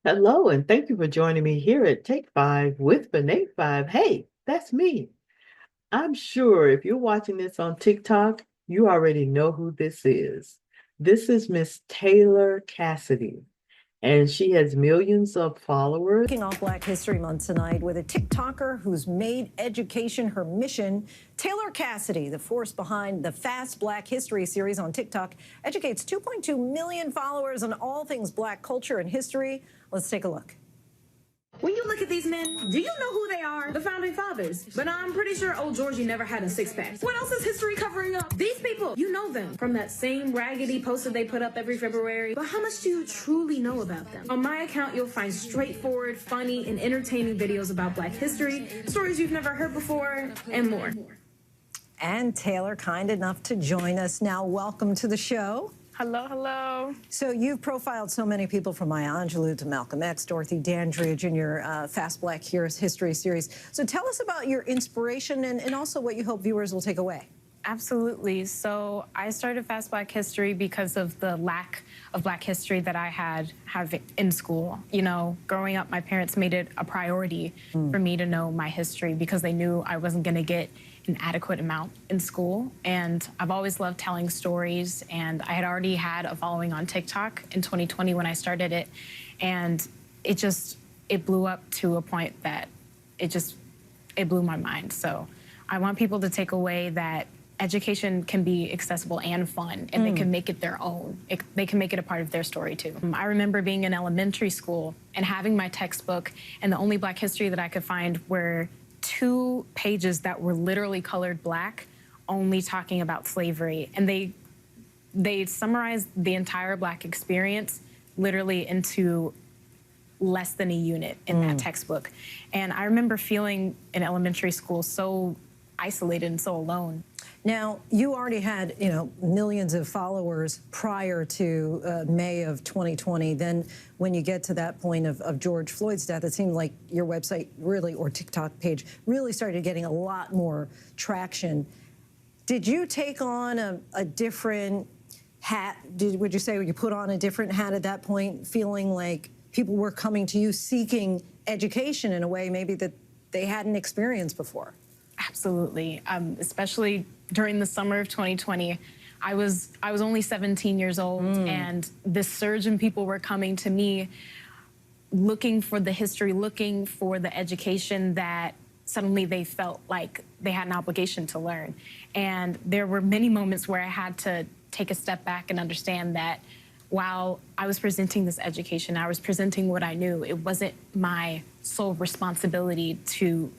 Hello, and thank you for joining me here at Take Five with Nate Five. Hey, that's me. I'm sure if you're watching this on TikTok, you already know who this is. This is Miss Taylor Cassidy, and she has millions of followers. Kicking off Black History Month tonight with a Tik Talker who's made education her mission. Taylor Cassidy, the force behind the Fast Black History series on TikTok, educates 2.2 million followers on all things Black culture and history. Let's take a look. When you look at these men, do you know who they are? The founding fathers. But I'm pretty sure old Georgie never had a six-pack. What else is history covering up? These people, you know them from that same raggedy poster they put up every February. But how much do you truly know about them? On my account, you'll find straightforward, funny, and entertaining videos about Black history, stories you've never heard before, and more. And Taylor, kind enough to join us now. Welcome to the show. Hello, hello. So you've profiled so many people from Maya Angelou to Malcolm X, Dorothy Dandridge in your Fast Black History series. So tell us about your inspiration and also what you hope viewers will take away. Absolutely. So I started Fast Black History because of the lack of Black history that I had in school. You know, growing up, my parents made it a priority for me to know my history because they knew I wasn't going to get an adequate amount in school. And I've always loved telling stories, and I had already had a following on TikTok in 2020 when I started it. And it blew up to a point that it blew my mind. So I want people to take away that education can be accessible and fun, and they can make it their own. They can make it a part of their story too. I remember being in elementary school and having my textbook, and the only Black history that I could find were 2 pages that were literally colored black, only talking about slavery. And they summarized the entire Black experience literally into less than a unit in that textbook. And I remember feeling in elementary school so isolated and so alone. Now, you already had, millions of followers prior to May of 2020. Then when you get to that point of George Floyd's death, it seemed like your website really, or TikTok page, really started getting a lot more traction. Did you take on a different hat? Would you say you put on a different hat at that point, feeling like people were coming to you seeking education in a way maybe that they hadn't experienced before? Absolutely, especially during the summer of 2020. I was only 17 years old, and this surge in people were coming to me looking for the history, looking for the education that suddenly they felt like they had an obligation to learn. And there were many moments where I had to take a step back and understand that while I was presenting this education, I was presenting what I knew. It wasn't my sole responsibility to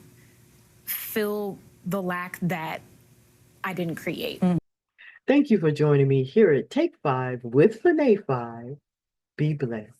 fill the lack that I didn't create. Thank you for joining me here at Take Five with Nate Five. Be blessed.